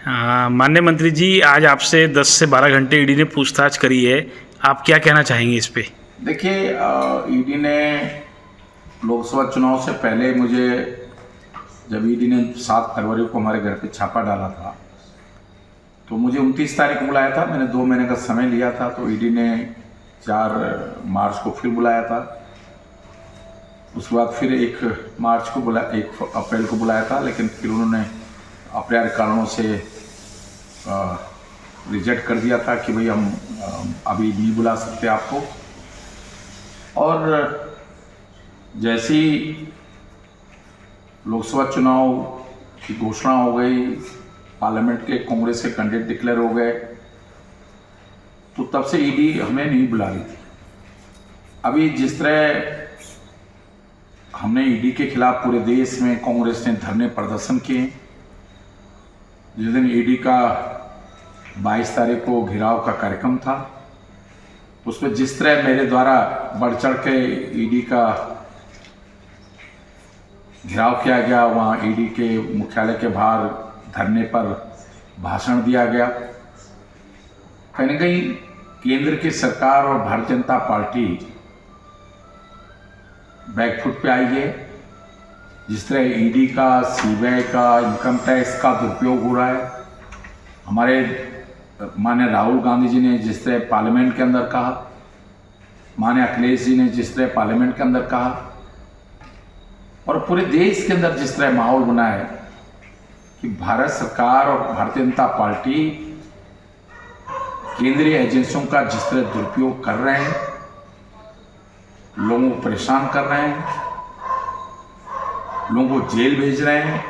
माननीय मंत्री जी, आज आपसे 10 से 12 घंटे ईडी ने पूछताछ करी है। आप क्या कहना चाहेंगे इस पे? देखिए, ईडी ने लोकसभा चुनाव से पहले मुझे, जब ईडी ने 7 फरवरी को हमारे घर पे छापा डाला था, तो मुझे 29 तारीख को बुलाया था। मैंने 2 महीने का समय लिया था। तो ईडी ने 4 मार्च को फिर बुलाया था। उसके बाद फिर 1 अप्रैल को बुलाया था, लेकिन फिर उन्होंने अप्रिय कारणों से रिजेक्ट कर दिया था कि भाई हम अभी नहीं बुला सकते आपको। और जैसी लोकसभा चुनाव की घोषणा हो गई, पार्लियामेंट के कांग्रेस के कैंडिडेट डिक्लेयर हो गए, तो तब से ईडी हमें नहीं बुला रही थी। अभी जिस तरह हमने ईडी के खिलाफ पूरे देश में कांग्रेस ने धरने प्रदर्शन किए, जिस दिन ईडी का 22 तारीख को घेराव का कार्यक्रम था, उसमें जिस तरह मेरे द्वारा बढ़ चढ़ के ईडी का घेराव किया गया, वहाँ ईडी के मुख्यालय के बाहर धरने पर भाषण दिया गया, कहीं न कहीं केंद्र की सरकार और भारतीय जनता पार्टी बैकफुट पे आई है। जिस तरह ईडी का, सीबीआई का, इनकम टैक्स का दुरुपयोग हो रहा है, हमारे माननीय राहुल गांधी जी ने जिस तरह पार्लियामेंट के अंदर कहा, माननीय अखिलेश जी ने जिस तरह पार्लियामेंट के अंदर कहा, और पूरे देश के अंदर जिस तरह माहौल बना है कि भारत सरकार और भारतीय जनता पार्टी केंद्रीय एजेंसियों का जिस तरह दुरुपयोग कर रहे हैं, लोगों को परेशान कर रहे हैं, लोगों को जेल भेज रहे हैं,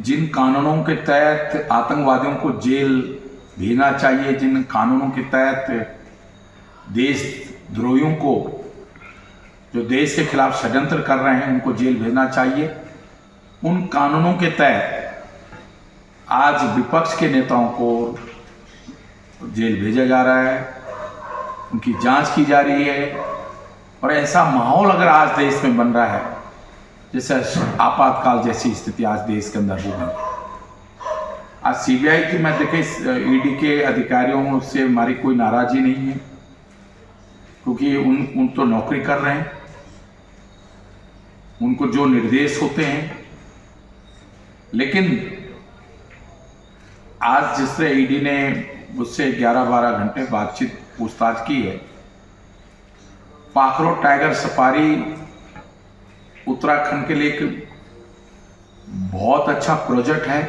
जिन कानूनों के तहत आतंकवादियों को जेल भेजना चाहिए, जिन कानूनों के तहत देशद्रोहियों को, जो देश के खिलाफ षड्यंत्र कर रहे हैं, उनको जेल भेजना चाहिए, उन कानूनों के तहत आज विपक्ष के नेताओं को जेल भेजा जा रहा है, उनकी जांच की जा रही है। और ऐसा माहौल अगर आज देश में बन रहा है जैसे आपातकाल जैसी स्थिति आज देश के अंदर हो गई। आज सीबीआई की, मैं देखे ईडी के अधिकारियों से हमारी कोई नाराजगी नहीं है, क्योंकि उन तो नौकरी कर रहे हैं, उनको जो निर्देश होते हैं। लेकिन आज जिस तरह ईडी ने मुझसे 11-12 घंटे बातचीत पूछताछ की है, पाखरो टाइगर सफारी उत्तराखंड के लिए एक बहुत अच्छा प्रोजेक्ट है।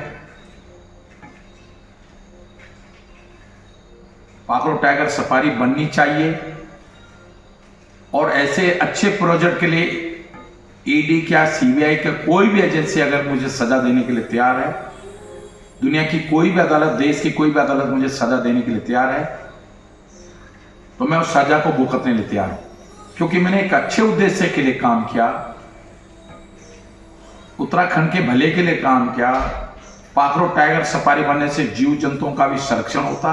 पाखरो टाइगर सफारी बननी चाहिए, और ऐसे अच्छे प्रोजेक्ट के लिए ईडी क्या, सीबीआई का कोई भी एजेंसी अगर मुझे सजा देने के लिए तैयार है, दुनिया की कोई भी अदालत, देश की कोई भी अदालत मुझे सजा देने के लिए तैयार है, तो मैं उस सजा को भुगतने के लिए तैयार हूं, क्योंकि मैंने एक अच्छे उद्देश्य के लिए काम किया, उत्तराखंड के भले के लिए काम किया। पाखरो टाइगर सफारी बनने से जीव जंतुओं का भी संरक्षण होता।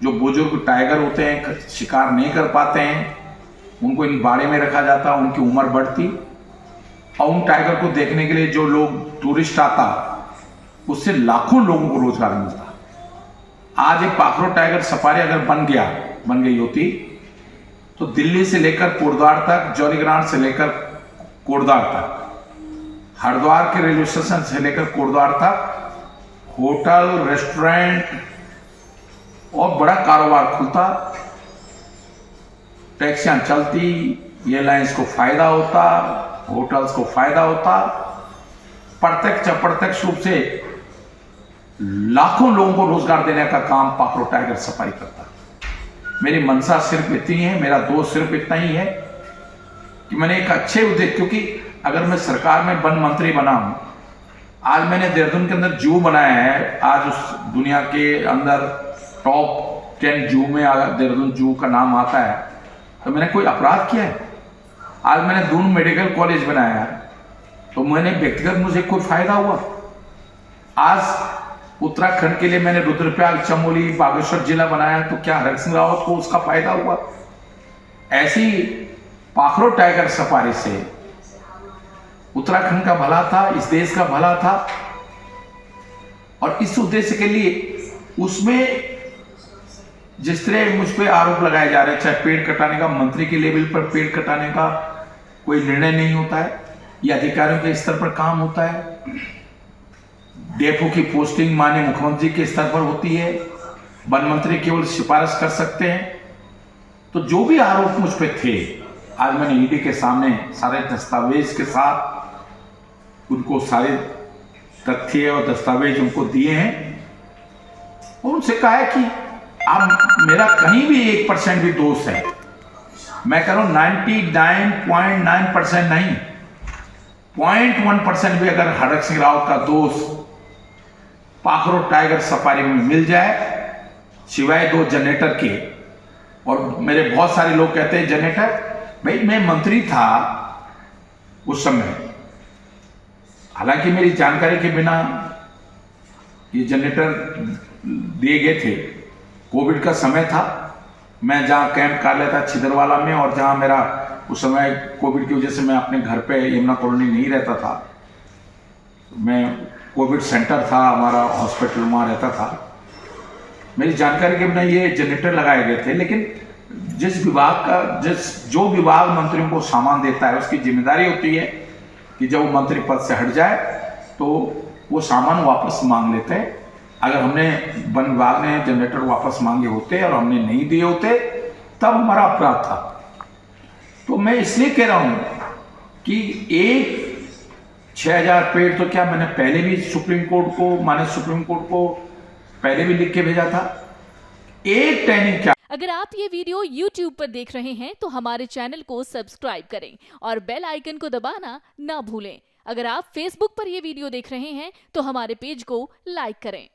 जो बुजुर्ग टाइगर होते हैं, शिकार नहीं कर पाते हैं, उनको इन बाड़े में रखा जाता, उनकी उम्र बढ़ती, और उन टाइगर को देखने के लिए जो लोग टूरिस्ट आता, उससे लाखों लोगों को रोजगार मिलता। आज एक पाखरो टाइगर सफारी अगर बन गई होती, तो दिल्ली से लेकर कोटद्वार तक, जौलीग्रांट से लेकर कोटद्वार तक, हरिद्वार के रेलवे स्टेशन से लेकर कोटद्वार तक होटल, रेस्टोरेंट और बड़ा कारोबार खुलता, टैक्सियां चलती, एयरलाइंस को फायदा होता, होटल्स को फायदा होता, प्रत्यक्ष अप्रत्यक्ष रूप से लाखों लोगों को रोजगार देने का काम पाखरो टाइगर सफारी करता। मेरी मंशा सिर्फ इतनी है, मेरा दोस्त सिर्फ इतना ही है कि मैंने एक अच्छे उद्देश्य, क्योंकि अगर मैं सरकार में वन मंत्री बना हूं, आज मैंने देहरादून के अंदर जू बनाया है, आज उस दुनिया के अंदर टॉप 10 जू में देहरादून जू का नाम आता है, तो मैंने कोई अपराध किया है? आज मैंने दून मेडिकल कॉलेज बनाया है, तो मैंने व्यक्तिगत मुझे कोई फायदा हुआ? आज उत्तराखंड के लिए मैंने रुद्रप्रयाग, चमोली, बागेश्वर जिला बनाया, तो क्या हरक सिंह रावत को उसका फायदा हुआ? ऐसी पाखरो टाइगर सफारी से उत्तराखंड का भला था, इस देश का भला था, और इस उद्देश्य के लिए उसमें जिस तरह मुझ पे आरोप लगाए जा रहे हैं, चाहे पेड़ कटाने का, मंत्री के लेवल पर पेड़ कटाने का कोई निर्णय नहीं होता है, ये अधिकारियों के स्तर पर काम होता है, डेफो की पोस्टिंग माननीय मुख्यमंत्री के स्तर पर होती है, वन मंत्री केवल सिफारिश कर सकते हैं। तो जो भी आरोप मुझ पे थे, आज मैंने ईडी के सामने सारे दस्तावेज के साथ उनको सारे तथ्य और दस्तावेज उनको दिए हैं और उनसे कहा है कि अब मेरा कहीं भी 1% भी दोष है, मैं कह रहा हूं 99.9% नहीं, 0.1% भी अगर हरक सिंह रावत का दोष पाखरो टाइगर सफारी में मिल जाए, सिवाय 2 जनरेटर के, और मेरे बहुत सारे लोग कहते हैं जनरेटर, भाई मैं मंत्री था उस समय, हालांकि मेरी जानकारी के बिना ये जनरेटर दिए गए थे। कोविड का समय था, मैं जहाँ कैंप कर लेता छिदरवाला में, और जहाँ मेरा उस समय कोविड की वजह से मैं अपने घर पे यमुना कॉलोनी नहीं रहता था, मैं कोविड सेंटर था हमारा, हॉस्पिटल वहाँ रहता था, मेरी जानकारी के बिना ये जनरेटर लगाए गए थे। लेकिन जिस विभाग का जो विभाग मंत्रियों को सामान देता है, उसकी जिम्मेदारी होती है कि जब वो मंत्री पद से हट जाए तो वो सामान वापस मांग लेते हैं। अगर हमने वन विभाग ने जनरेटर वापस मांगे होते और हमने नहीं दिए होते तब हमारा अपराध था। तो मैं इसलिए कह रहा हूं कि 6000 पेड़ तो क्या मैंने पहले भी सुप्रीम कोर्ट को पहले भी लिख के भेजा था। एक ट्रेनिंग क्या। अगर आप ये वीडियो YouTube पर देख रहे हैं तो हमारे चैनल को सब्सक्राइब करें और बेल आइकन को दबाना ना भूलें। अगर आप Facebook पर ये वीडियो देख रहे हैं तो हमारे पेज को लाइक करें।